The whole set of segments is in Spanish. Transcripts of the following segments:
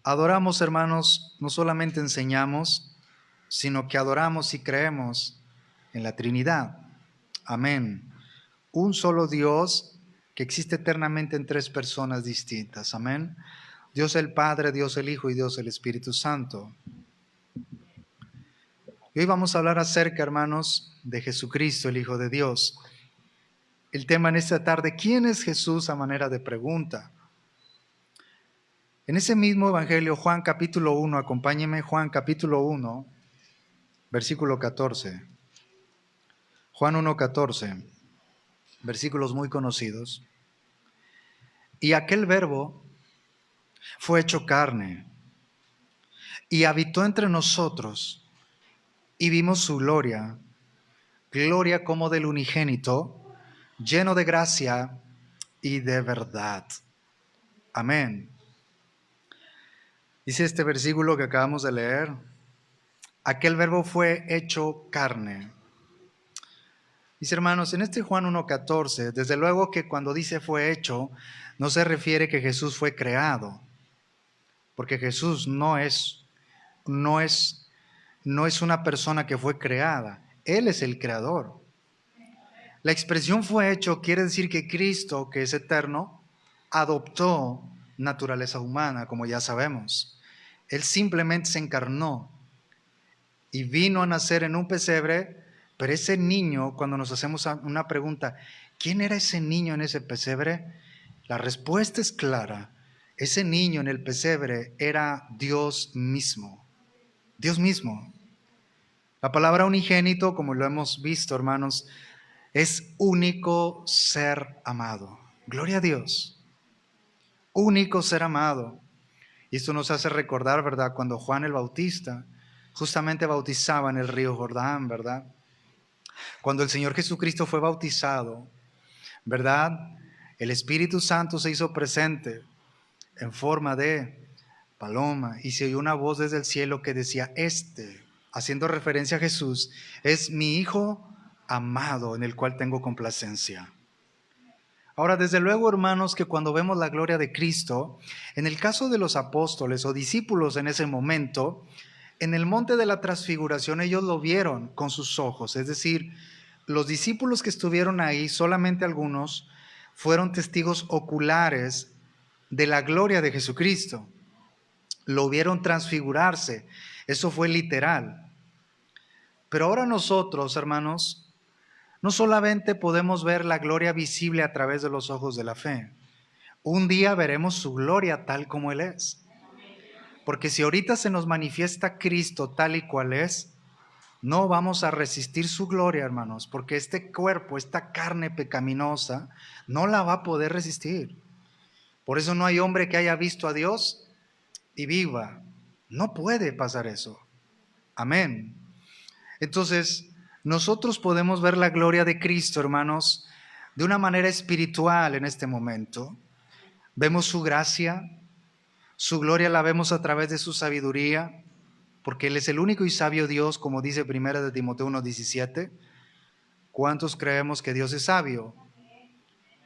Adoramos, hermanos, no solamente enseñamos, sino que adoramos y creemos en la Trinidad. Amén. Un solo Dios que existe eternamente en tres personas distintas. Amén. Dios el Padre, Dios el Hijo y Dios el Espíritu Santo. Y hoy vamos a hablar acerca, hermanos, de Jesucristo, el Hijo de Dios. El tema en esta tarde, ¿quién es Jesús? A manera de pregunta. En ese mismo Evangelio, Juan capítulo 1, acompáñeme, Juan capítulo 1, versículo 14. Juan 1, 14, versículos muy conocidos. Y aquel verbo fue hecho carne y habitó entre nosotros y vimos su gloria, gloria como del unigénito, lleno de gracia y de verdad. Amén. Dice este versículo que acabamos de leer, aquel verbo fue hecho carne. Mis hermanos, en este Juan 1:14, desde luego que cuando dice fue hecho, no se refiere que Jesús fue creado, porque Jesús no es una persona que fue creada, Él es el creador. La expresión fue hecho quiere decir que Cristo, que es eterno, adoptó naturaleza humana, como ya sabemos. Él simplemente se encarnó y vino a nacer en un pesebre, pero ese niño, cuando nos hacemos una pregunta, ¿quién era ese niño en ese pesebre? La respuesta es clara. Ese niño en el pesebre era Dios mismo. Dios mismo. La palabra unigénito, como lo hemos visto, hermanos, es único ser amado. Gloria a Dios. Único ser amado. Y esto nos hace recordar, ¿verdad?, cuando Juan el Bautista justamente bautizaba en el río Jordán, ¿verdad? Cuando el Señor Jesucristo fue bautizado, ¿verdad? El Espíritu Santo se hizo presente en forma de paloma y se oyó una voz desde el cielo que decía, haciendo referencia a Jesús, es mi Hijo amado en el cual tengo complacencia. Ahora, desde luego, hermanos, que cuando vemos la gloria de Cristo, en el caso de los apóstoles o discípulos en ese momento, en el monte de la transfiguración ellos lo vieron con sus ojos, es decir, los discípulos que estuvieron ahí, solamente algunos, fueron testigos oculares de la gloria de Jesucristo. Lo vieron transfigurarse, eso fue literal. Pero ahora nosotros, hermanos, no solamente podemos ver la gloria visible a través de los ojos de la fe, un día veremos su gloria tal como Él es. Porque si ahorita se nos manifiesta Cristo tal y cual es, no vamos a resistir su gloria, hermanos, porque este cuerpo, esta carne pecaminosa, no la va a poder resistir. Por eso no hay hombre que haya visto a Dios y viva. No puede pasar eso. Amén. Entonces, nosotros podemos ver la gloria de Cristo, hermanos, de una manera espiritual en este momento. Vemos su gracia, su gloria la vemos a través de su sabiduría, porque Él es el único y sabio Dios, como dice 1 de Timoteo 1:17. ¿Cuántos creemos que Dios es sabio?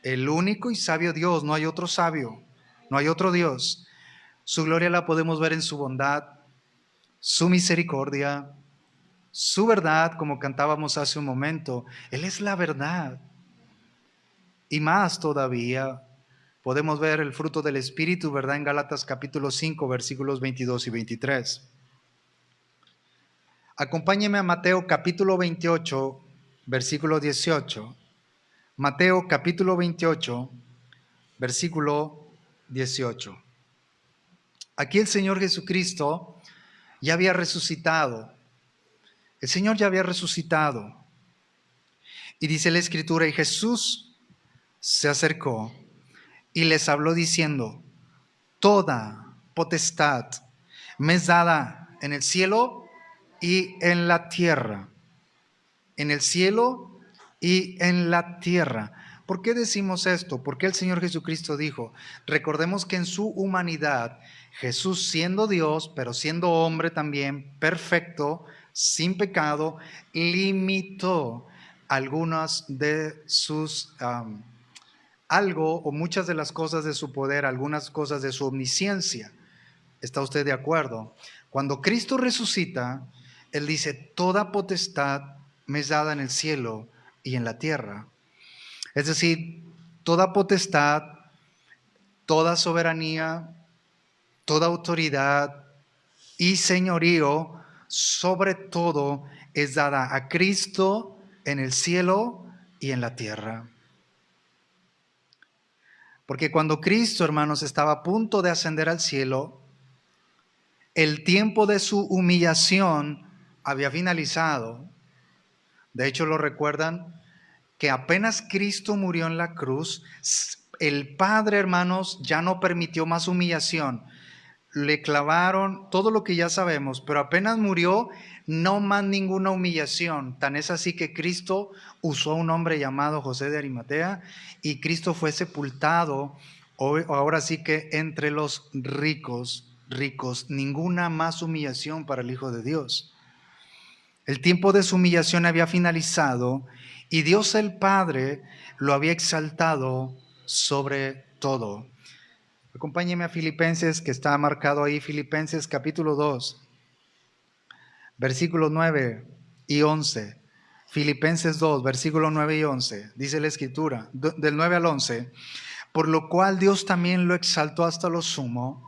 El único y sabio Dios, no hay otro sabio, no hay otro Dios. Su gloria la podemos ver en su bondad, su misericordia, su verdad, como cantábamos hace un momento. Él es la verdad. Y más todavía, podemos ver el fruto del Espíritu, ¿verdad? En Gálatas capítulo 5, versículos 22 y 23. Acompáñeme a Mateo capítulo 28, versículo 18. Mateo capítulo 28, versículo 18. Aquí el Señor Jesucristo ya había resucitado. El Señor ya había resucitado. Y dice la Escritura, y Jesús se acercó y les habló diciendo, toda potestad me es dada en el cielo y en la tierra. En el cielo y en la tierra. ¿Por qué decimos esto? Porque el Señor Jesucristo dijo, recordemos que en su humanidad, Jesús siendo Dios, pero siendo hombre también, perfecto, sin pecado, limitó algunas de sus, algo o muchas de las cosas de su poder, algunas cosas de su omnisciencia. ¿Está usted de acuerdo? Cuando Cristo resucita, Él dice, toda potestad me es dada en el cielo y en la tierra. Es decir, toda potestad, toda soberanía, toda autoridad y señorío sobre todo es dada a Cristo en el cielo y en la tierra. Porque cuando Cristo, hermanos, estaba a punto de ascender al cielo, el tiempo de su humillación había finalizado. De hecho, lo recuerdan que apenas Cristo murió en la cruz, el Padre, hermanos, ya no permitió más humillación. Le clavaron todo lo que ya sabemos, pero apenas murió, no más ninguna humillación. Tan es así que Cristo usó a un hombre llamado José de Arimatea y Cristo fue sepultado, ahora sí que entre los ricos, ninguna más humillación para el Hijo de Dios. El tiempo de su humillación había finalizado y Dios el Padre lo había exaltado sobre todo. Acompáñeme a Filipenses, que está marcado ahí, Filipenses capítulo 2, versículos 9 y 11. Filipenses 2, versículos 9 y 11. Dice la Escritura, del 9 al 11. Por lo cual Dios también lo exaltó hasta lo sumo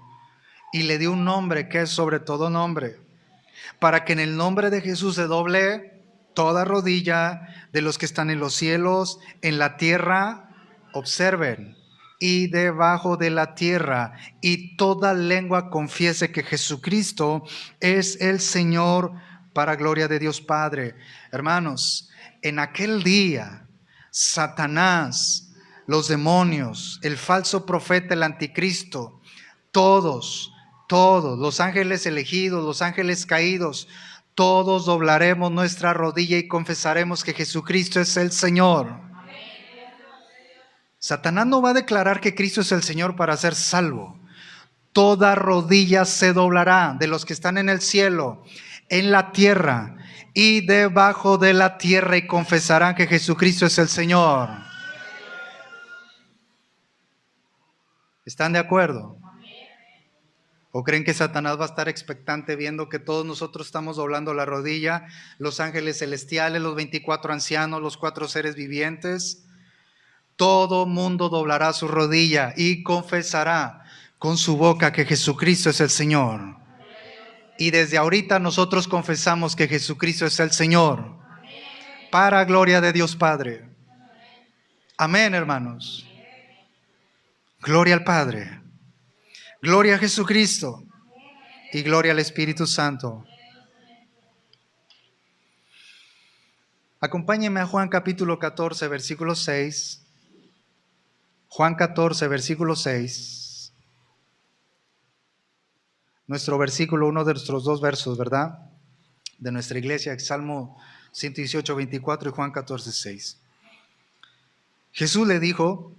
y le dio un nombre que es sobre todo nombre, para que en el nombre de Jesús se doble toda rodilla de los que están en los cielos, en la tierra, observen, y debajo de la tierra, y toda lengua confiese que Jesucristo es el Señor, para gloria de Dios Padre. Hermanos, en aquel día, Satanás, los demonios, el falso profeta, el anticristo, todos, los ángeles elegidos, los ángeles caídos, todos doblaremos nuestra rodilla y confesaremos que Jesucristo es el Señor. Satanás no va a declarar que Cristo es el Señor para ser salvo. Toda rodilla se doblará de los que están en el cielo, en la tierra y debajo de la tierra, y confesarán que Jesucristo es el Señor. ¿Están de acuerdo? ¿O creen que Satanás va a estar expectante viendo que todos nosotros estamos doblando la rodilla? Los ángeles celestiales, los 24 ancianos, los 4 seres vivientes. Todo mundo doblará su rodilla y confesará con su boca que Jesucristo es el Señor. Y desde ahorita nosotros confesamos que Jesucristo es el Señor, para gloria de Dios Padre. Amén, hermanos. Gloria al Padre. Gloria a Jesucristo. Y gloria al Espíritu Santo. Acompáñenme a Juan capítulo 14, versículo 6. Juan 14, versículo 6. Nuestro versículo, uno de nuestros 2 versos, ¿verdad? De nuestra iglesia, Salmo 118, 24 y Juan 14, 6. Jesús le dijo: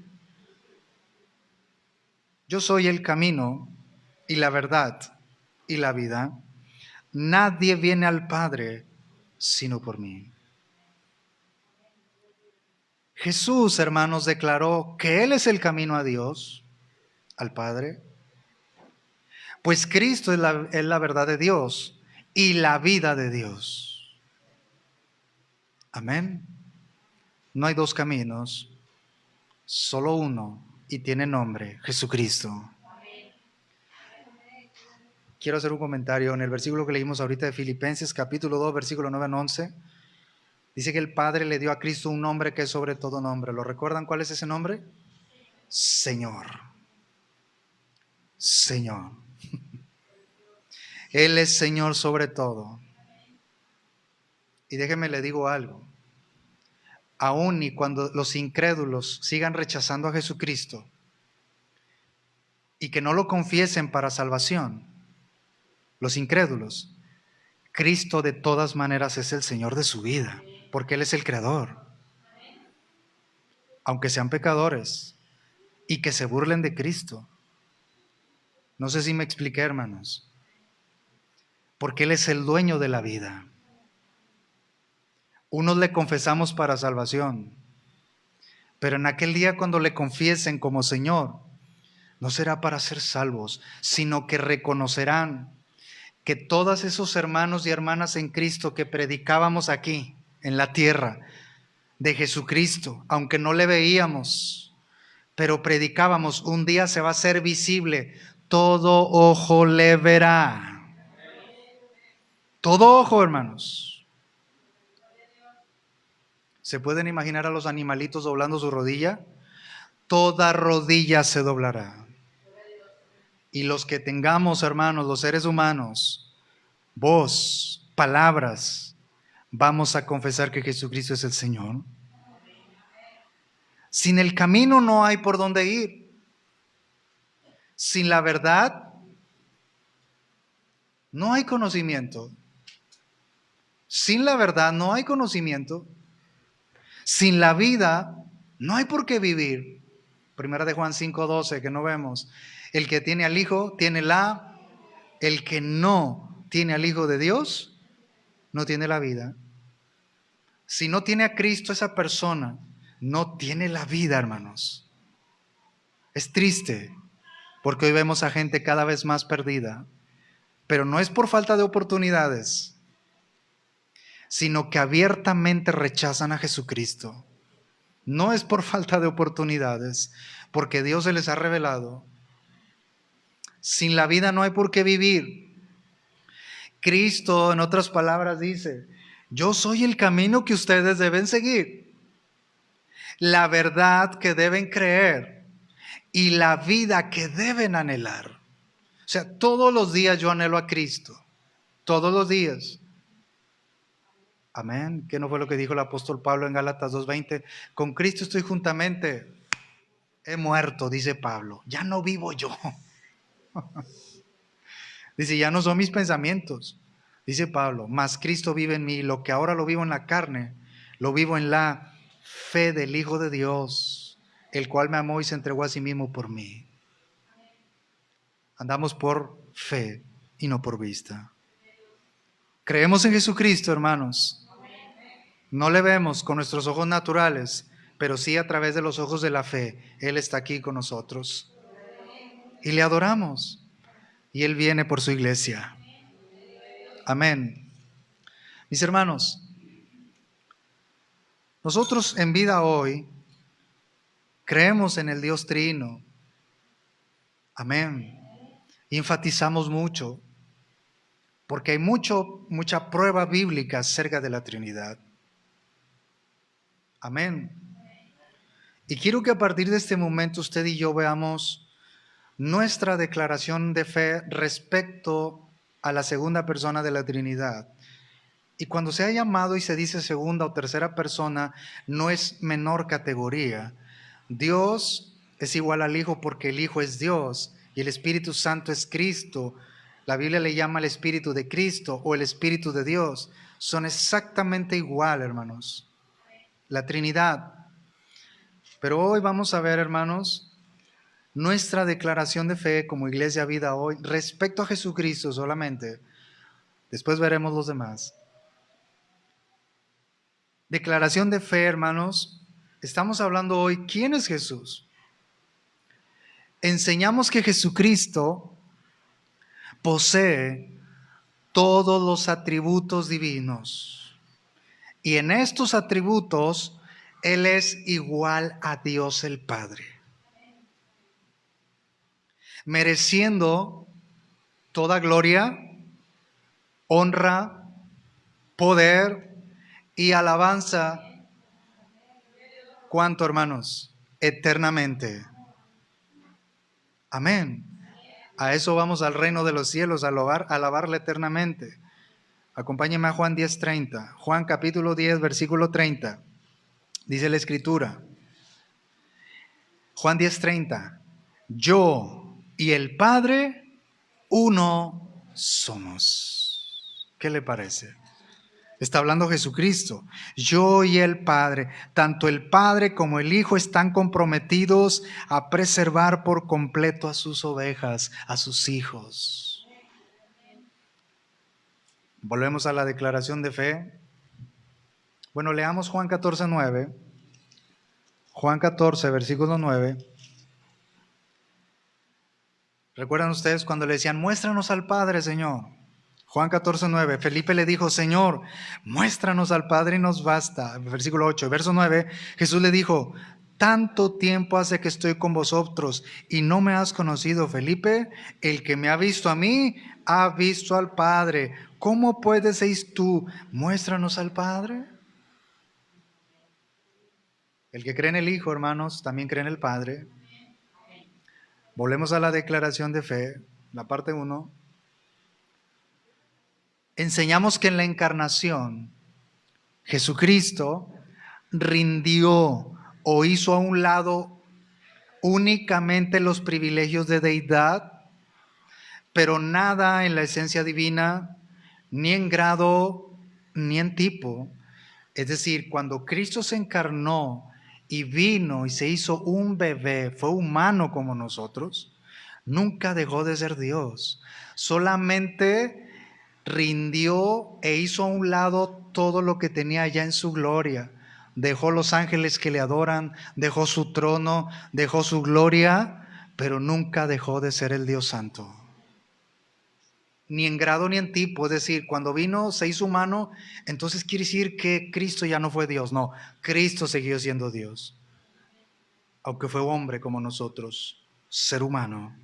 yo soy el camino y la verdad y la vida. Nadie viene al Padre sino por mí. Jesús, hermanos, declaró que Él es el camino a Dios, al Padre. Pues Cristo es la verdad de Dios y la vida de Dios. Amén. No hay 2 caminos, solo uno, y tiene nombre: Jesucristo. Quiero hacer un comentario en el versículo que leímos ahorita de Filipenses, capítulo 2, versículo 9 al 11. Dice que el Padre le dio a Cristo un nombre que es sobre todo nombre. ¿Lo recuerdan cuál es ese nombre? Señor. Señor. Él es Señor sobre todo. Y déjeme le digo algo. Aún y cuando los incrédulos sigan rechazando a Jesucristo y que no lo confiesen para salvación, los incrédulos, Cristo de todas maneras es el Señor de su vida, porque Él es el Creador. Aunque sean pecadores y que se burlen de Cristo. No sé si me expliqué, hermanos. Porque Él es el dueño de la vida. Unos le confesamos para salvación, pero en aquel día cuando le confiesen como Señor, no será para ser salvos, sino que reconocerán que todos esos hermanos y hermanas en Cristo que predicábamos aquí, en la tierra, de Jesucristo, aunque no le veíamos, pero predicábamos, un día se va a hacer visible, todo ojo le verá. Todo ojo, hermanos. ¿Se pueden imaginar a los animalitos doblando su rodilla? Toda rodilla se doblará. Y los que tengamos, hermanos, los seres humanos, voz, palabras, vamos a confesar que Jesucristo es el Señor. Sin el camino no hay por dónde ir. Sin la verdad no hay conocimiento. Sin la verdad no hay conocimiento. Sin la vida no hay por qué vivir. Primera de Juan 5:12, que no vemos. El que tiene al Hijo tiene el que no tiene al Hijo de Dios no tiene la vida. Si no tiene a Cristo, esa persona no tiene la vida, hermanos. Es triste, porque hoy vemos a gente cada vez más perdida, pero no es por falta de oportunidades, sino que abiertamente rechazan a Jesucristo. No es por falta de oportunidades, porque Dios se les ha revelado. Sin la vida no hay por qué vivir. Cristo, en otras palabras, dice: yo soy el camino que ustedes deben seguir, la verdad que deben creer y la vida que deben anhelar. O sea, todos los días yo anhelo a Cristo. Todos los días. Amén. ¿Qué no fue lo que dijo el apóstol Pablo en Gálatas 2:20? Con Cristo estoy juntamente. He muerto, dice Pablo. Ya no vivo yo. Dice, ya no son mis pensamientos. Dice Pablo, mas Cristo vive en mí. Lo que ahora lo vivo en la carne, lo vivo en la fe del Hijo de Dios, el cual me amó y se entregó a sí mismo por mí. Andamos por fe y no por vista. Creemos en Jesucristo, hermanos. No le vemos con nuestros ojos naturales, pero sí a través de los ojos de la fe. Él está aquí con nosotros. Y le adoramos. Y Él viene por su iglesia. Amén. Mis hermanos, nosotros en vida hoy creemos en el Dios Trino. Amén. Y enfatizamos mucho, porque hay mucha prueba bíblica acerca de la Trinidad. Amén. Y quiero que a partir de este momento usted y yo veamos nuestra declaración de fe respecto a la segunda persona de la Trinidad. Y cuando se ha llamado y se dice segunda o tercera persona, no es menor categoría. Dios es igual al Hijo porque el Hijo es Dios y el Espíritu Santo es Cristo. La Biblia le llama el Espíritu de Cristo o el Espíritu de Dios. Son exactamente igual, hermanos. La Trinidad. Pero hoy vamos a ver, hermanos, nuestra declaración de fe como Iglesia Vida hoy respecto a Jesucristo solamente. Después veremos los demás. Declaración de fe, hermanos. Estamos hablando hoy, ¿quién es Jesús? Enseñamos que Jesucristo posee todos los atributos divinos. Y en estos atributos, Él es igual a Dios el Padre, mereciendo toda gloria, honra, poder y alabanza. ¿Cuánto, hermanos? Eternamente. Amén. A eso vamos al reino de los cielos, a alabarle eternamente. Acompáñenme a Juan 10:30. Juan capítulo 10, versículo 30. Dice la Escritura. Juan 10:30. Yo y el Padre, uno somos. ¿Qué le parece? Está hablando Jesucristo. Yo y el Padre, tanto el Padre como el Hijo están comprometidos a preservar por completo a sus ovejas, a sus hijos. Volvemos a la declaración de fe. Bueno, leamos Juan 14:9. Juan 14, versículo 9. ¿Recuerdan ustedes cuando le decían, muéstranos al Padre, Señor? Juan 14:9, Felipe le dijo, Señor, muéstranos al Padre y nos basta. Versículo 8, verso 9, Jesús le dijo, tanto tiempo hace que estoy con vosotros y no me has conocido, Felipe. El que me ha visto a mí, ha visto al Padre. ¿Cómo pues decís tú, muéstranos al Padre? El que cree en el Hijo, hermanos, también cree en el Padre. Volvemos a la declaración de fe, la parte 1. Enseñamos que en la encarnación Jesucristo rindió o hizo a un lado únicamente los privilegios de deidad, pero nada en la esencia divina, ni en grado, ni en tipo. Es decir, cuando Cristo se encarnó y vino y se hizo un bebé, fue humano como nosotros, nunca dejó de ser Dios. Solamente rindió e hizo a un lado todo lo que tenía ya en su gloria. Dejó los ángeles que le adoran, dejó su trono, dejó su gloria, pero nunca dejó de ser el Dios Santo. Ni en grado ni en tipo, es decir, cuando vino, se hizo humano, entonces quiere decir que Cristo ya no fue Dios. No, Cristo siguió siendo Dios, aunque fue hombre como nosotros, ser humano.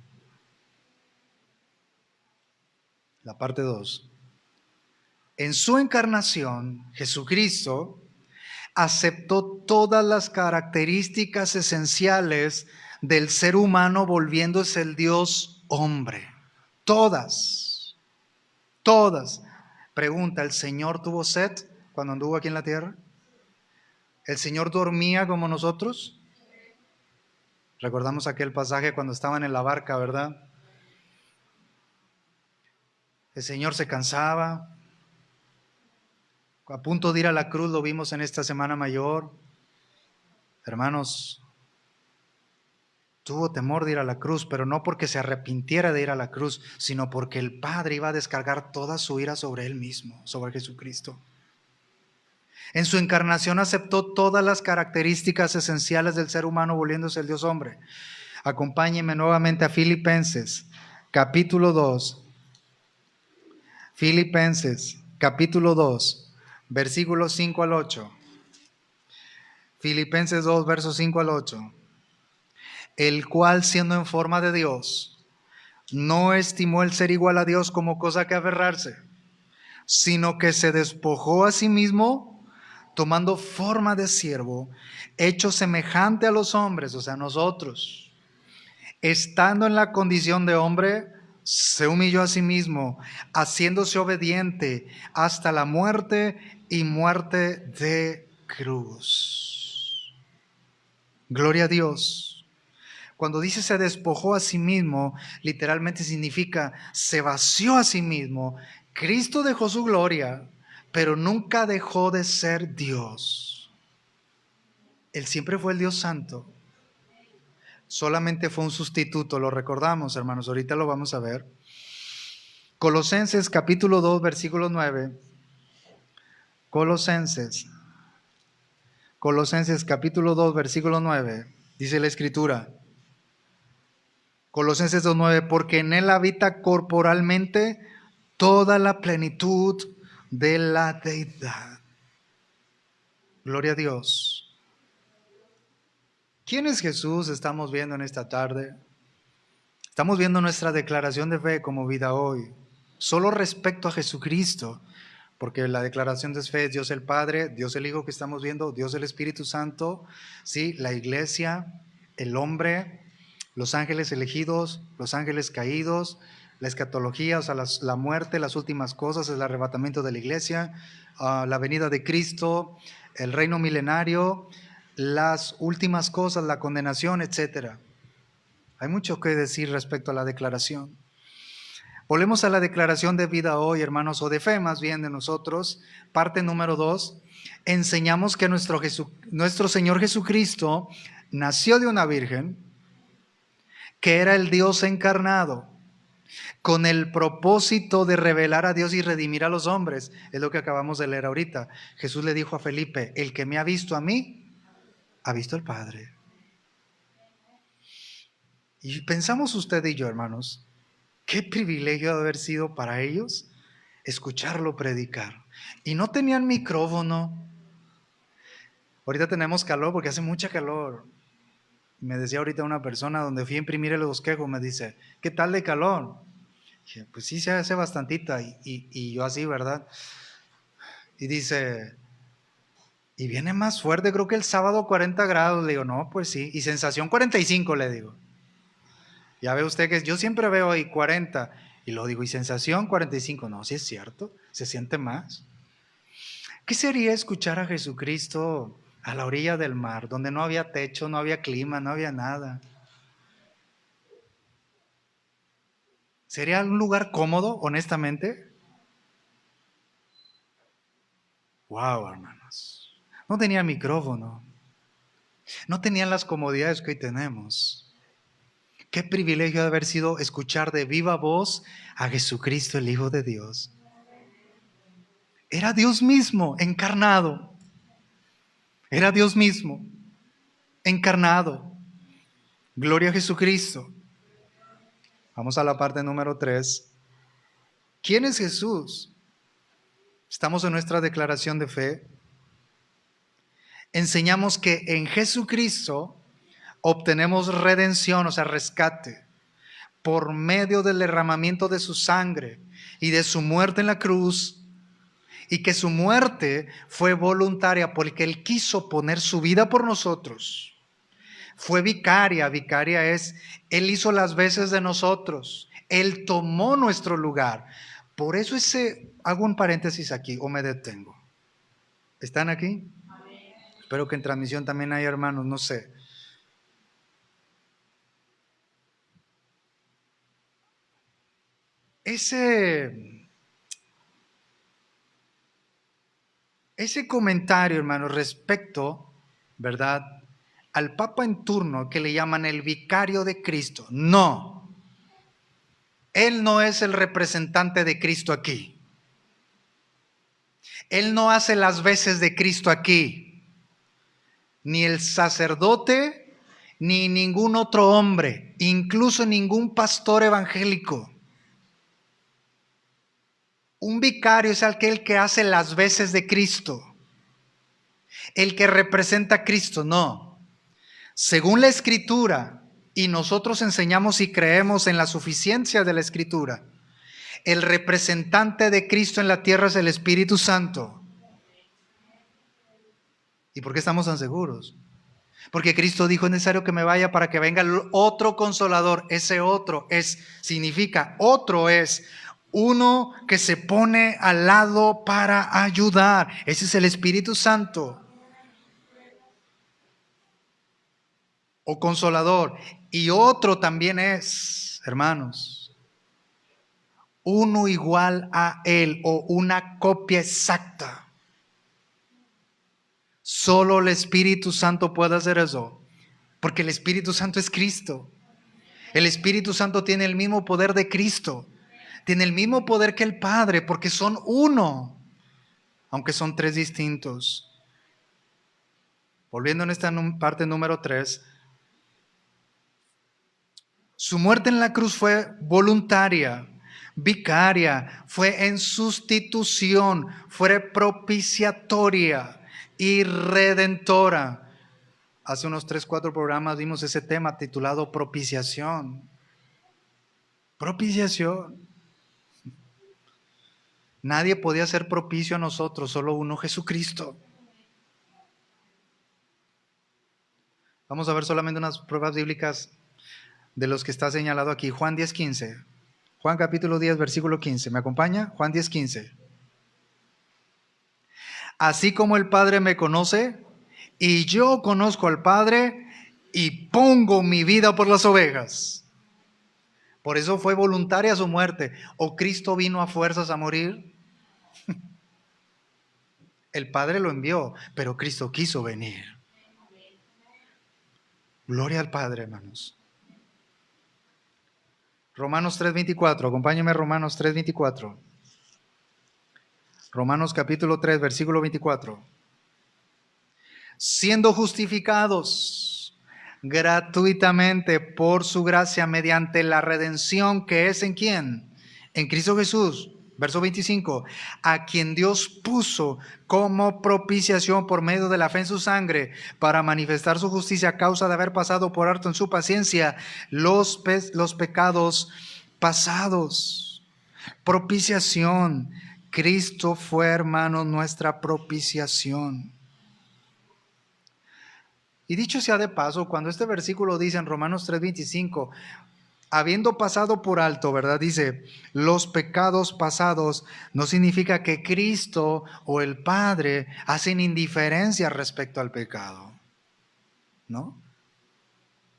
La parte 2. En su encarnación, Jesucristo aceptó todas las características esenciales del ser humano, volviéndose el Dios hombre. Todas, todas. Pregunta, ¿el Señor tuvo sed cuando anduvo aquí en la tierra? ¿El Señor dormía como nosotros? Recordamos aquel pasaje cuando estaban en la barca, ¿verdad? El Señor se cansaba. A punto de ir a la cruz, lo vimos en esta Semana Mayor. Hermanos, tuvo temor de ir a la cruz, pero no porque se arrepintiera de ir a la cruz, sino porque el Padre iba a descargar toda su ira sobre él mismo, sobre Jesucristo. En su encarnación aceptó todas las características esenciales del ser humano, volviéndose el Dios hombre. Acompáñenme nuevamente a Filipenses, capítulo 2. Filipenses, capítulo 2, versículos 5 al 8. Filipenses 2, versos 5 al 8. El cual, siendo en forma de Dios, no estimó el ser igual a Dios como cosa que aferrarse, sino que se despojó a sí mismo, tomando forma de siervo, hecho semejante a los hombres, o sea, nosotros. Estando en la condición de hombre, se humilló a sí mismo, haciéndose obediente hasta la muerte y muerte de cruz. Gloria a Dios. Cuando dice se despojó a sí mismo, literalmente significa se vació a sí mismo. Cristo dejó su gloria, pero nunca dejó de ser Dios. Él siempre fue el Dios Santo. Solamente fue un sustituto, lo recordamos, hermanos, ahorita lo vamos a ver. Colosenses capítulo 2, versículo 9. Colosenses capítulo 2, versículo 9. Dice la Escritura. Colosenses 2:9, porque en él habita corporalmente toda la plenitud de la deidad. Gloria a Dios. ¿Quién es Jesús? Estamos viendo en esta tarde. Estamos viendo nuestra declaración de fe como vida hoy, solo respecto a Jesucristo, porque la declaración de fe es Dios el Padre, Dios el Hijo que estamos viendo, Dios el Espíritu Santo, ¿sí? La iglesia, el hombre, los ángeles elegidos, los ángeles caídos, la escatología, o sea, la muerte, las últimas cosas, el arrebatamiento de la iglesia, la venida de Cristo, el reino milenario, las últimas cosas, la condenación, etcétera. Hay mucho que decir respecto a la declaración. Volvemos a la declaración de vida hoy, hermanos, o de fe más bien de nosotros. Parte número 2. Enseñamos que nuestro Señor Jesucristo nació de una virgen, que era el Dios encarnado, con el propósito de revelar a Dios y redimir a los hombres. Es lo que acabamos de leer ahorita. Jesús le dijo a Felipe, el que me ha visto a mí, ha visto al Padre. Y pensamos usted y yo, hermanos, Qué privilegio de haber sido para ellos escucharlo predicar. Y no tenían micrófono. Ahorita tenemos calor porque hace mucha calor. Me decía ahorita una persona donde fui a imprimir el bosquejo, me dice, ¿qué tal de calor? Dije, pues sí, se hace bastantita. Y yo así, ¿verdad? Y dice, y viene más fuerte, creo que el sábado 40 grados. Le digo, no, pues sí. Y sensación 45, le digo. Ya ve usted que yo siempre veo ahí 40. Y lo digo, y sensación 45. No, sí es cierto, se siente más. ¿Qué sería escuchar a Jesucristo a la orilla del mar, donde no había techo, no había clima, no había nada? ¿Sería un lugar cómodo, honestamente? Wow, hermanos. No tenía micrófono. No tenían las comodidades que hoy tenemos. Qué privilegio de haber sido escuchar de viva voz a Jesucristo, el Hijo de Dios. Era Dios mismo encarnado. Era Dios mismo encarnado. Gloria a Jesucristo. Vamos a la parte número 3. ¿Quién es Jesús? Estamos en nuestra declaración de fe. Enseñamos que en Jesucristo obtenemos redención, o sea, rescate, por medio del derramamiento de su sangre y de su muerte en la cruz, y que su muerte fue voluntaria porque Él quiso poner su vida por nosotros. Fue vicaria, vicaria es, Él hizo las veces de nosotros, Él tomó nuestro lugar. Por eso hago un paréntesis aquí o me detengo. ¿Están aquí? Espero que en transmisión también haya hermanos, no sé. Ese comentario, hermano, respecto, ¿verdad?, al Papa en turno que le llaman el vicario de Cristo. No, Él no es el representante de Cristo aquí. Él no hace las veces de Cristo aquí. Ni el sacerdote, ni ningún otro hombre, incluso ningún pastor evangélico. Un vicario es aquel que hace las veces de Cristo, el que representa a Cristo, no. Según la Escritura, y nosotros enseñamos y creemos en la suficiencia de la Escritura, el representante de Cristo en la tierra es el Espíritu Santo. ¿Y por qué estamos tan seguros? Porque Cristo dijo, es necesario que me vaya para que venga el otro consolador. Ese otro significa, otro es uno que se pone al lado para ayudar. Ese es el Espíritu Santo. O consolador. Y otro también es, hermanos, uno igual a Él o una copia exacta. Solo el Espíritu Santo puede hacer eso, porque el Espíritu Santo es Cristo. El Espíritu Santo tiene el mismo poder de Cristo. Tiene el mismo poder que el Padre, porque son uno, aunque son tres distintos. Volviendo en esta parte número 3, su muerte en la cruz fue voluntaria, vicaria, fue en sustitución, fue propiciatoria y redentora. Hace unos 3-4 programas vimos ese tema titulado propiciación. Propiciación. Nadie podía ser propicio a nosotros, solo uno, Jesucristo. Vamos a ver solamente unas pruebas bíblicas de los que está señalado aquí. Juan 10:15. Juan capítulo 10, versículo 15. ¿Me acompaña? Juan 10:15. Así como el Padre me conoce y yo conozco al Padre y pongo mi vida por las ovejas. Por eso fue voluntaria su muerte. ¿O Cristo vino a fuerzas a morir? El Padre lo envió, pero Cristo quiso venir. Gloria al Padre, hermanos. Romanos 3:24, acompáñenme a Romanos 3:24. Romanos capítulo 3, versículo 24. Siendo justificados gratuitamente por su gracia mediante la redención que es ¿en quién? En Cristo Jesús. Verso 25, a quien Dios puso como propiciación por medio de la fe en su sangre para manifestar su justicia a causa de haber pasado por alto en su paciencia los pecados pasados. Propiciación. Cristo fue, hermano, nuestra propiciación. Y dicho sea de paso, cuando este versículo dice en Romanos 3:25, habiendo pasado por alto, ¿verdad? Dice, los pecados pasados, no significa que Cristo o el Padre hacen indiferencia respecto al pecado, ¿no?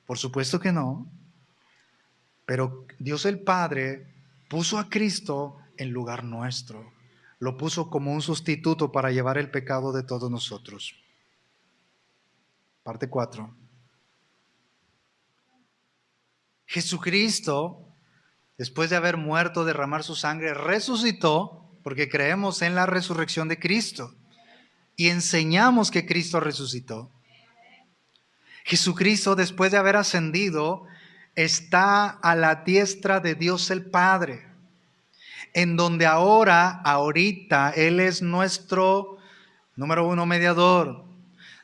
Por supuesto que no. Pero Dios el Padre puso a Cristo en lugar nuestro. Lo puso como un sustituto para llevar el pecado de todos nosotros. Parte 4. Jesucristo, después de haber muerto, derramar su sangre, resucitó, porque creemos en la resurrección de Cristo y enseñamos que Cristo resucitó. Jesucristo, después de haber ascendido, está a la diestra de Dios el Padre, en donde ahorita, Él es nuestro, número 1, mediador,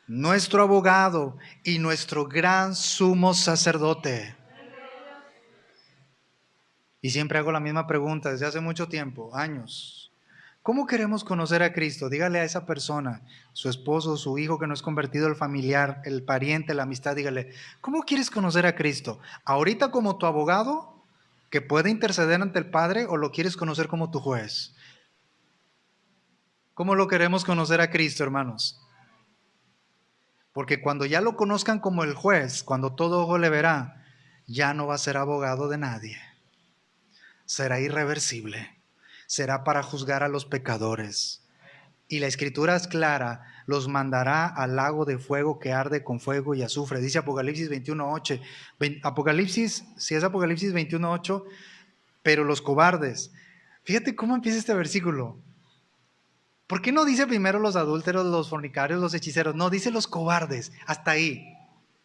nuestro abogado y nuestro gran sumo sacerdote. Y siempre hago la misma pregunta desde hace mucho tiempo, años. ¿Cómo queremos conocer a Cristo? Dígale a esa persona, su esposo, su hijo que no es convertido, el familiar, el pariente, la amistad, dígale, ¿cómo quieres conocer a Cristo? ¿Ahorita como tu abogado que puede interceder ante el Padre o lo quieres conocer como tu juez? ¿Cómo lo queremos conocer a Cristo, hermanos? Porque cuando ya lo conozcan como el juez, cuando todo ojo le verá, ya no va a ser abogado de nadie. Será irreversible. Será para juzgar a los pecadores. Y la escritura es clara, los mandará al lago de fuego que arde con fuego y azufre. Dice Apocalipsis 21:8. Apocalipsis, si es Apocalipsis 21:8, pero los cobardes. Fíjate cómo empieza este versículo. ¿Por qué no dice primero los adúlteros, los fornicarios, los hechiceros? No, dice los cobardes, hasta ahí.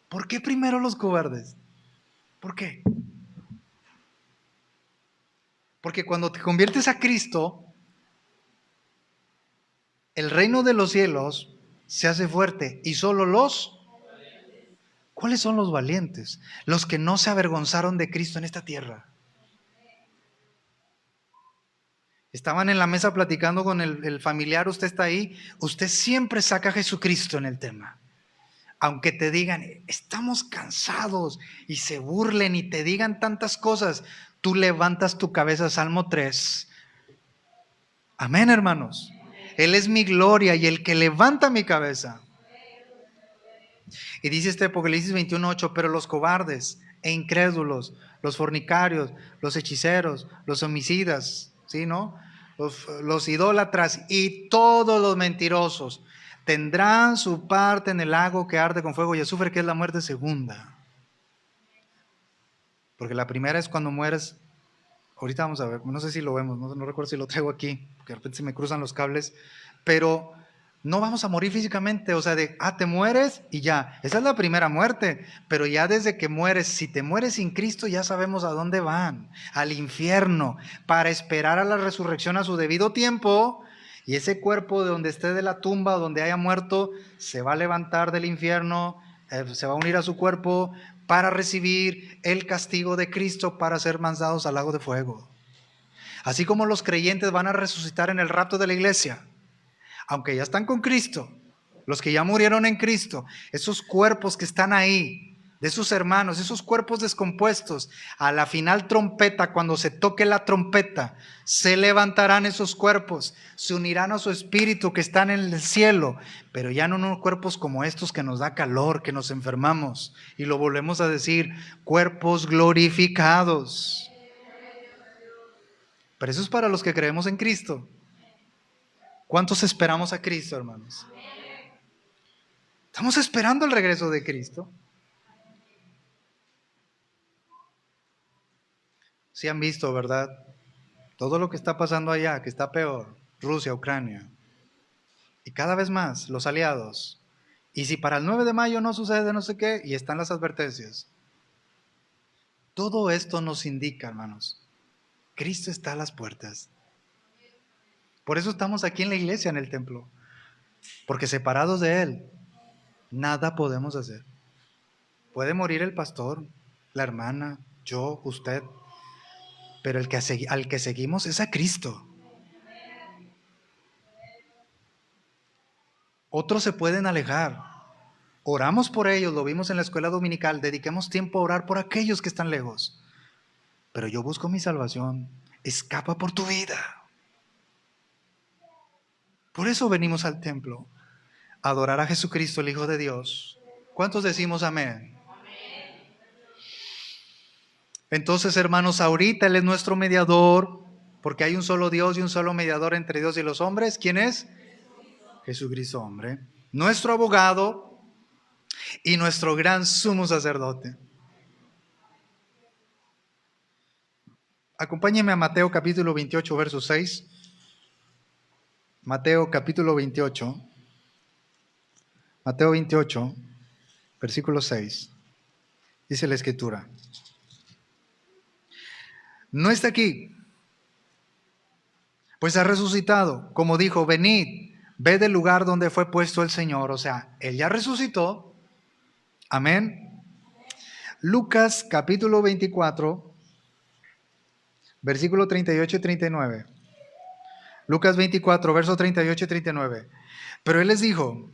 ¿Por qué primero los cobardes? ¿Por qué? Porque cuando te conviertes a Cristo, el reino de los cielos se hace fuerte y solo los... ¿Cuáles son los valientes? Los que no se avergonzaron de Cristo en esta tierra. Estaban en la mesa platicando con el familiar, usted está ahí, usted siempre saca a Jesucristo en el tema. Aunque te digan, estamos cansados y se burlen y te digan tantas cosas, tú levantas tu cabeza, Salmo 3. Amén, hermanos. Él es mi gloria y el que levanta mi cabeza. Y dice este Apocalipsis 21:8, pero los cobardes e incrédulos, los fornicarios, los hechiceros, los homicidas, ¿sí, no? Los idólatras y todos los mentirosos tendrán su parte en el lago que arde con fuego y azufre, que es la muerte segunda. Porque la primera es cuando mueres. Ahorita vamos a ver, no sé si lo vemos, no recuerdo si lo traigo aquí, porque de repente se me cruzan los cables, pero no vamos a morir físicamente, o sea, te mueres y ya. Esa es la primera muerte, pero ya desde que mueres, si te mueres sin Cristo, ya sabemos a dónde van, al infierno, para esperar a la resurrección a su debido tiempo, y ese cuerpo de donde esté de la tumba, donde haya muerto, se va a levantar del infierno, se va a unir a su cuerpo para recibir el castigo de Cristo para ser mandados al lago de fuego. Así como los creyentes van a resucitar en el rapto de la iglesia, aunque ya están con Cristo, los que ya murieron en Cristo, esos cuerpos que están ahí, de sus hermanos, esos cuerpos descompuestos, a la final trompeta, cuando se toque la trompeta, se levantarán esos cuerpos, se unirán a su espíritu que están en el cielo, pero ya no unos cuerpos como estos que nos da calor, que nos enfermamos, y lo volvemos a decir, cuerpos glorificados. Pero eso es para los que creemos en Cristo. ¿Cuántos esperamos a Cristo, hermanos? Estamos esperando el regreso de Cristo. Sí han visto, ¿verdad? Todo lo que está pasando allá, que está peor, Rusia, Ucrania. Y cada vez más los aliados Y si para el 9 de mayo no sucede no sé qué, y están las advertencias. Todo esto nos indica, hermanos, Cristo está a las puertas. Por eso estamos aquí en la iglesia, en el templo. Porque separados de Él, nada podemos hacer. Puede morir el pastor, la hermana, yo, usted, pero al que seguimos es a Cristo. Otros se pueden alejar. Oramos por ellos, lo vimos en la escuela dominical. Dediquemos tiempo a orar por aquellos que están lejos. Pero yo busco mi salvación. Escapa por tu vida. Por eso venimos al templo. A adorar a Jesucristo, el Hijo de Dios. ¿Cuántos decimos amén? Entonces, hermanos, ahorita Él es nuestro mediador, porque hay un solo Dios y un solo mediador entre Dios y los hombres. ¿Quién es? Jesucristo, hombre. Nuestro abogado y nuestro gran sumo sacerdote. Acompáñenme a Mateo capítulo 28, verso 6. Mateo capítulo 28. Mateo 28, versículo 6. Dice la Escritura. No está aquí, pues ha resucitado. Como dijo, venid, ved el lugar donde fue puesto el Señor. O sea, Él ya resucitó. Amén. Lucas capítulo 24, versículo 38 y 39. Lucas 24, verso 38 y 39. Pero Él les dijo,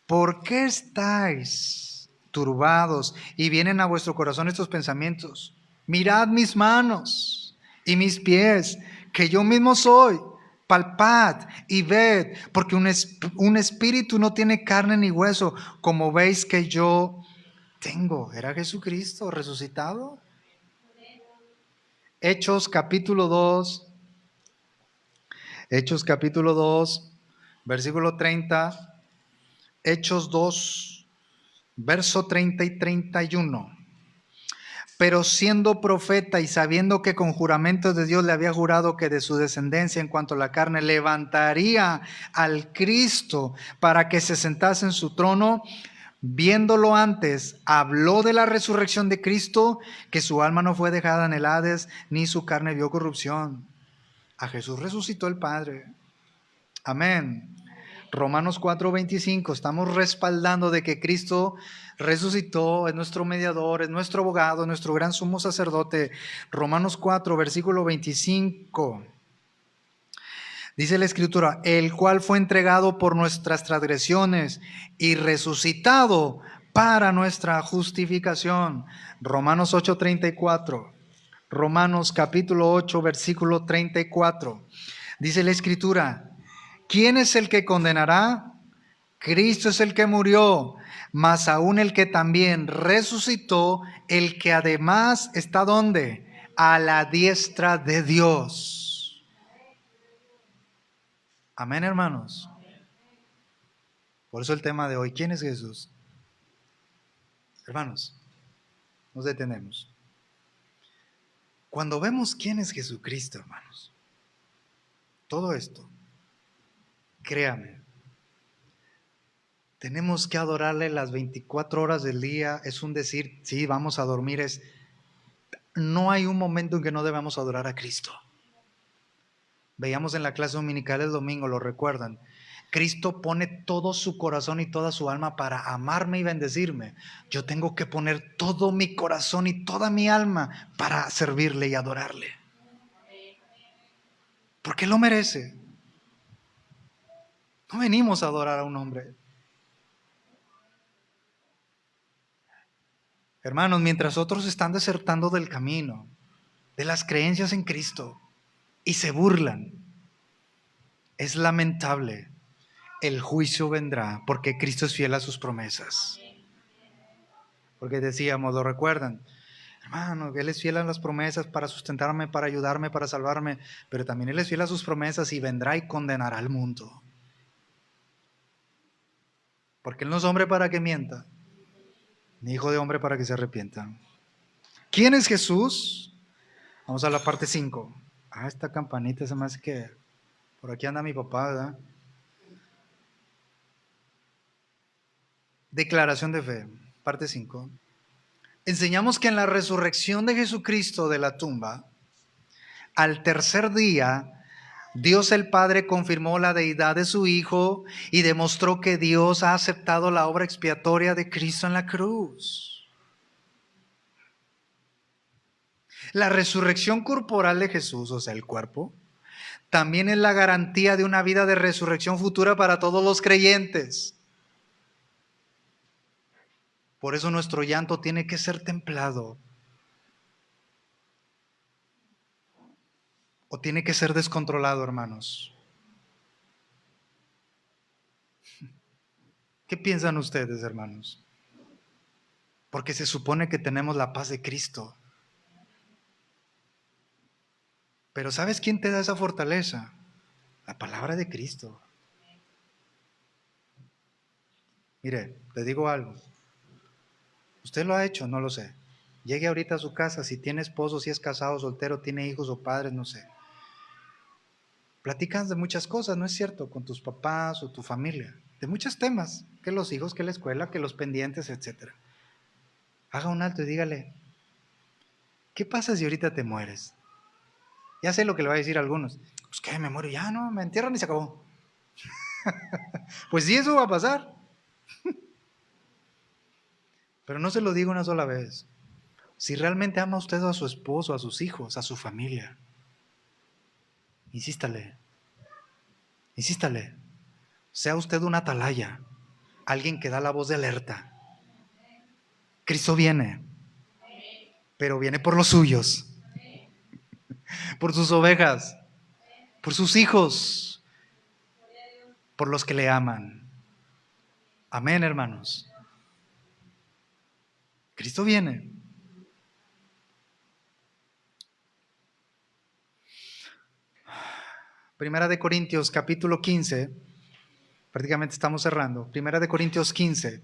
¿por qué estáis turbados y vienen a vuestro corazón estos pensamientos? Mirad mis manos y mis pies, que yo mismo soy. Palpad y ved, porque un espíritu no tiene carne ni hueso, como veis que yo tengo. ¿Era Jesucristo resucitado? Hechos capítulo 2, Hechos capítulo 2, versículo 30, Hechos 2, verso 30 y 31. Pero siendo profeta y sabiendo que con juramentos de Dios le había jurado que de su descendencia en cuanto a la carne levantaría al Cristo para que se sentase en su trono, viéndolo antes, habló de la resurrección de Cristo, que su alma no fue dejada en el Hades, ni su carne vio corrupción. A Jesús resucitó el Padre. Amén. Romanos 4:25, estamos respaldando de que Cristo resucitó, es nuestro mediador, es nuestro abogado, nuestro gran sumo sacerdote. Romanos 4, versículo 25. Dice la Escritura, el cual fue entregado por nuestras transgresiones y resucitado para nuestra justificación. Romanos 8:34. Romanos capítulo 8, versículo 34. Dice la Escritura, ¿quién es el que condenará? Cristo es el que murió, mas aún el que también resucitó, el que además está ¿dónde? A la diestra de Dios. Amén, hermanos. Por eso el tema de hoy, ¿quién es Jesús? Hermanos, nos detenemos. Cuando vemos quién es Jesucristo, hermanos, todo esto, créame, tenemos que adorarle las 24 horas del día. Es un decir, sí, vamos a dormir. No hay un momento en que no debamos adorar a Cristo. Veíamos en la clase dominical el domingo, lo recuerdan. Cristo pone todo su corazón y toda su alma para amarme y bendecirme. Yo tengo que poner todo mi corazón y toda mi alma para servirle y adorarle. Porque lo merece. No venimos a adorar a un hombre. Hermanos, mientras otros están desertando del camino, de las creencias en Cristo, y se burlan, es lamentable. El juicio vendrá porque Cristo es fiel a sus promesas. Porque decíamos, lo recuerdan, hermano, Él es fiel a las promesas para sustentarme, para ayudarme, para salvarme, pero también Él es fiel a sus promesas y vendrá y condenará al mundo. Porque Él no es hombre para que mienta, ni hijo de hombre para que se arrepienta. ¿Quién es Jesús? Vamos a la parte 5. Esta campanita se me hace que por aquí anda mi papá, ¿verdad? Declaración de fe, parte 5. Enseñamos que en la resurrección de Jesucristo de la tumba, al tercer día, Dios el Padre confirmó la deidad de su Hijo y demostró que Dios ha aceptado la obra expiatoria de Cristo en la cruz. La resurrección corporal de Jesús, o sea, el cuerpo, también es la garantía de una vida de resurrección futura para todos los creyentes. Por eso nuestro llanto tiene que ser templado o tiene que ser descontrolado, hermanos. ¿Qué piensan ustedes, hermanos? Porque se supone que tenemos la paz de Cristo. Pero ¿sabes quién te da esa fortaleza? La palabra de Cristo. Mire, te digo algo. ¿Usted lo ha hecho? No lo sé. Llegue ahorita a su casa, si tiene esposo, si es casado, soltero, tiene hijos o padres, no sé. Platicas de muchas cosas, ¿no es cierto? Con tus papás o tu familia. De muchos temas. Que los hijos, que la escuela, que los pendientes, etc. Haga un alto y dígale, ¿qué pasa si ahorita te mueres? Ya sé lo que le va a decir a algunos. Pues que me muero, ya no, me entierran y se acabó. Pues sí, eso va a pasar. Pero no se lo digo una sola vez. Si realmente ama usted a su esposo, a sus hijos, a su familia, insístale, insístale. Sea usted una atalaya, alguien que da la voz de alerta. Cristo viene, pero viene por los suyos, por sus ovejas, por sus hijos, por los que le aman. Amén, hermanos. Cristo viene. Primera de Corintios, capítulo 15. Prácticamente estamos cerrando. Primera de Corintios 15.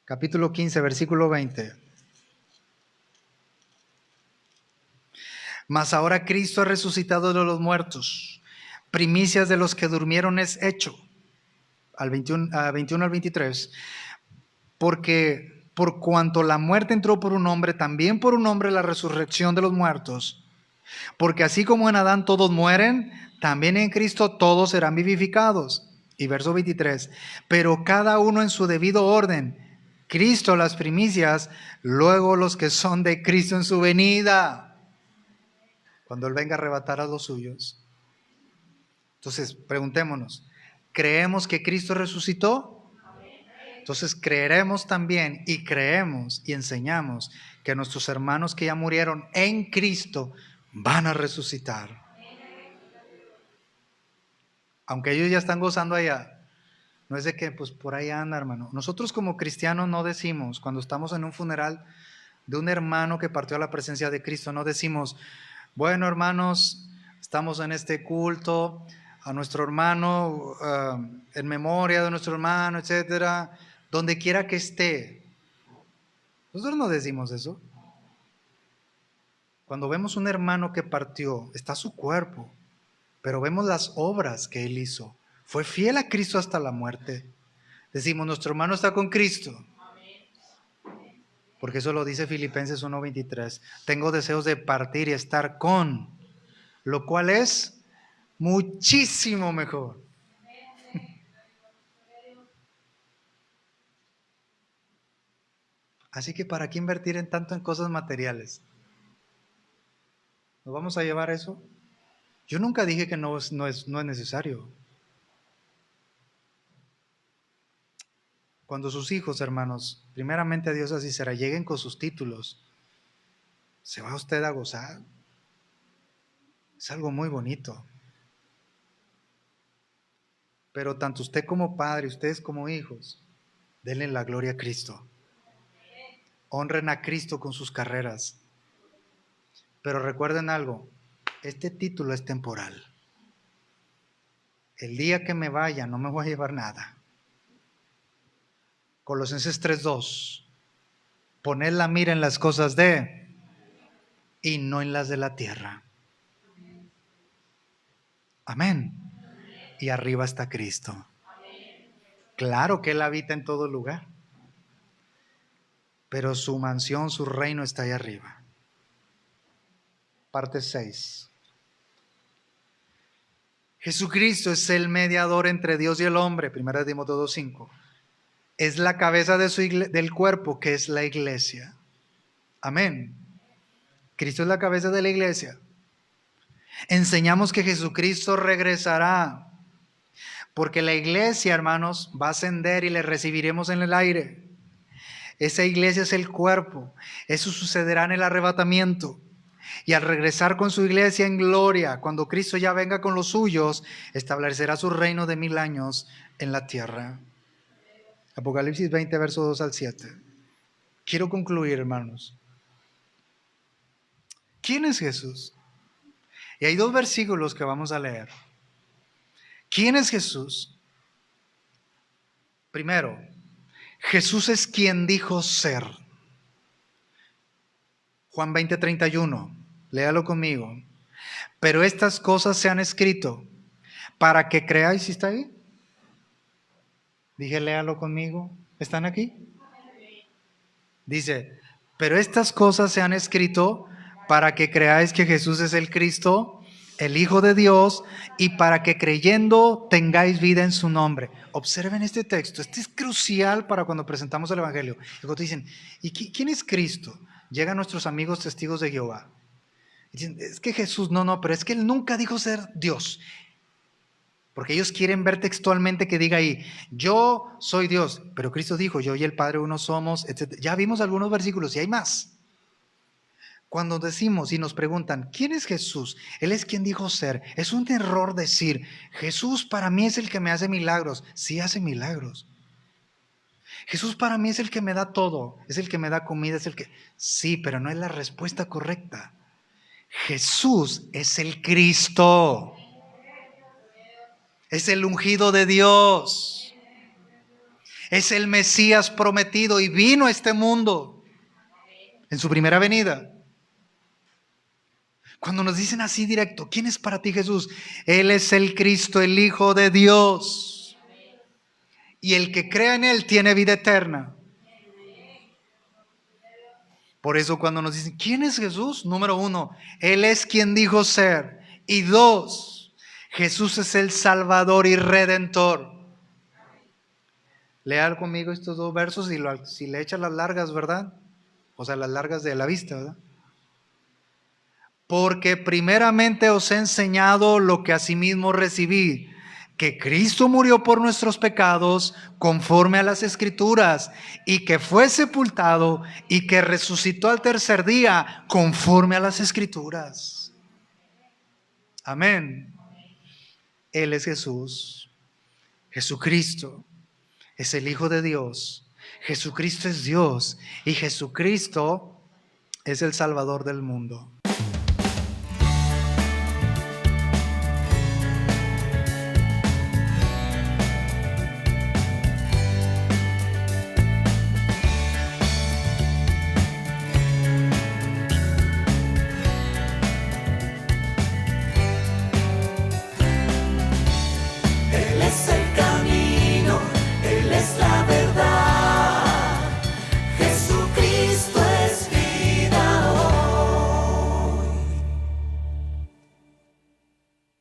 Capítulo 15, versículo 20. Mas ahora Cristo ha resucitado de los muertos. Primicias de los que durmieron es hecho. Al 21 al 23. Porque por cuanto la muerte entró por un hombre, también por un hombre la resurrección de los muertos. Porque así como en Adán todos mueren, también en Cristo todos serán vivificados. Y verso 23. Pero cada uno en su debido orden. Cristo las primicias, luego los que son de Cristo en su venida, cuando Él venga a arrebatar a los suyos. Entonces, preguntémonos, ¿creemos que Cristo resucitó? Entonces creeremos también y creemos y enseñamos que nuestros hermanos que ya murieron en Cristo van a resucitar. Aunque ellos ya están gozando allá, no es de que pues por ahí anda, hermano. Nosotros como cristianos no decimos, cuando estamos en un funeral de un hermano que partió a la presencia de Cristo, no decimos, bueno, hermanos, estamos en este culto a nuestro hermano, en memoria de nuestro hermano, etcétera, donde quiera que esté. Nosotros no decimos eso. Cuando vemos un hermano que partió, está su cuerpo, pero vemos las obras que él hizo. Fue fiel a Cristo hasta la muerte. Decimos, nuestro hermano está con Cristo. Porque eso lo dice Filipenses 1:23. Tengo deseos de partir y estar con, lo cual es muchísimo mejor. Así que ¿para qué invertir en tanto en cosas materiales? ¿Nos vamos a llevar eso? Yo nunca dije que no es necesario. Cuando sus hijos, hermanos, primeramente a Dios así será, lleguen con sus títulos, se va usted a gozar. Es algo muy bonito. Pero tanto usted como padre, ustedes como hijos, denle la gloria a Cristo. Honren a Cristo con sus carreras. Pero recuerden algo, este título es temporal. El día que me vaya no me voy a llevar nada. Colosenses 3:2. Poned la mira en las cosas de y no en las de la tierra. Amén. Y arriba está Cristo. Claro que Él habita en todo lugar, pero su mansión, su reino está ahí arriba. Parte 6. Jesucristo es el mediador entre Dios y el hombre, 1 Timoteo 2:5. Es la cabeza de del cuerpo, que es la iglesia. Amén. Cristo es la cabeza de la iglesia. Enseñamos que Jesucristo regresará, porque la iglesia, hermanos, va a ascender y le recibiremos en el aire. Esa iglesia es el cuerpo. Eso sucederá en el arrebatamiento. Y al regresar con su iglesia en gloria, cuando Cristo ya venga con los suyos, establecerá su reino de 1000 años en la tierra. Apocalipsis 20, versos 2 al 7. Quiero concluir, hermanos. ¿Quién es Jesús? Y hay 2 versículos que vamos a leer. ¿Quién es Jesús? Primero, Jesús es quien dijo ser. Juan 20:31. Léalo conmigo. Pero estas cosas se han escrito para que creáis. ¿Sí está ahí? Dije, léalo conmigo. ¿Están aquí? Dice, pero estas cosas se han escrito para que creáis que Jesús es el Cristo, el Hijo de Dios, y para que creyendo tengáis vida en su nombre. Observen este texto. Este es crucial para cuando presentamos el Evangelio. Y cuando dicen, ¿y quién es Cristo? Llegan nuestros amigos testigos de Jehová. Y dicen, es que Jesús, no, pero es que Él nunca dijo ser Dios. Porque ellos quieren ver textualmente que diga ahí, yo soy Dios, pero Cristo dijo, yo y el Padre uno somos, etc. Ya vimos algunos versículos y hay más. Cuando decimos y nos preguntan, ¿quién es Jesús? Él es quien dijo ser. Es un error decir, Jesús para mí es el que me hace milagros. Sí hace milagros. Jesús para mí es el que me da todo, es el que me da comida, es el que... Sí, pero no es la respuesta correcta. Jesús es el Cristo. Es el ungido de Dios. Es el Mesías prometido y vino a este mundo en su primera venida. Cuando nos dicen así directo, ¿quién es para ti Jesús? Él es el Cristo, el Hijo de Dios. Y el que cree en Él tiene vida eterna. Por eso cuando nos dicen, ¿quién es Jesús? Número 1, Él es quien dijo ser. Y 2, Jesús es el Salvador y Redentor. Lea conmigo estos 2 versos y si le echan las largas, ¿verdad? O sea, las largas de la vista, ¿verdad? Porque primeramente os he enseñado lo que asimismo recibí, que Cristo murió por nuestros pecados conforme a las Escrituras, y que fue sepultado y que resucitó al tercer día conforme a las Escrituras. Amén. Él es Jesús. Jesucristo es el Hijo de Dios. Jesucristo es Dios y Jesucristo es el Salvador del mundo.